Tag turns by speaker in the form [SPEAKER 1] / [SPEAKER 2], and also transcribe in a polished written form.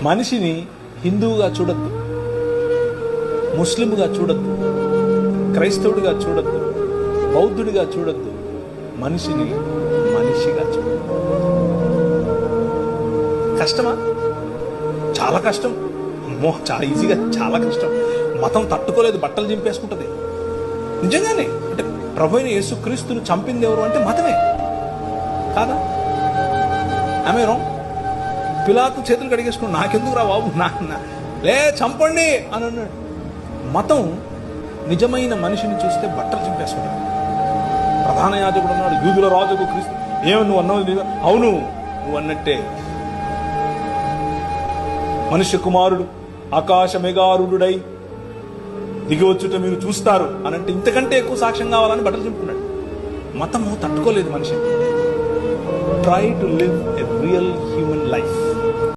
[SPEAKER 1] మనిషిని హిందువుగా చూడొద్దు, ముస్లింగా చూడొద్దు, క్రైస్తవుడిగా చూడొద్దు, బౌద్ధుడిగా చూడొద్దు. మనిషిని మనిషిగా చూడొద్దు. కష్టమా? చాలా కష్టం. అమ్మో, చాలా ఈజీగా, చాలా కష్టం. మతం తట్టుకోలేదు, బట్టలు చింపేసుకుంటుంది. నిజంగానే అంటే ప్రభువైన యేసుక్రీస్తును చంపింది ఎవరు అంటే మతమే కాదా? ఆమె రాంగ్? పిలాతు చేతులు కడిగేసుకుని నాకెందుకు రా బాబు, లే చంపండి అని అన్నాడు. మతం నిజమైన మనిషిని చూస్తే బట్టలు చింపేసుకుంటాడు. ప్రధాన యాజకుడు అన్నాడు, యూదుల రాజుకు క్రీస్తు. ఏమో నువ్వు అన్నావు? అవును, నువ్వు అన్నట్టే. మనుష్య కుమారుడు ఆకాశ మెగారుడై దిగివచ్చుట మీరు చూస్తారు అనంటే ఇంతకంటే ఎక్కువ సాక్ష్యం కావాలని బట్టలు చింపుకున్నాడు. మతము తట్టుకోలేదు మనిషిని. Try to live a real human life.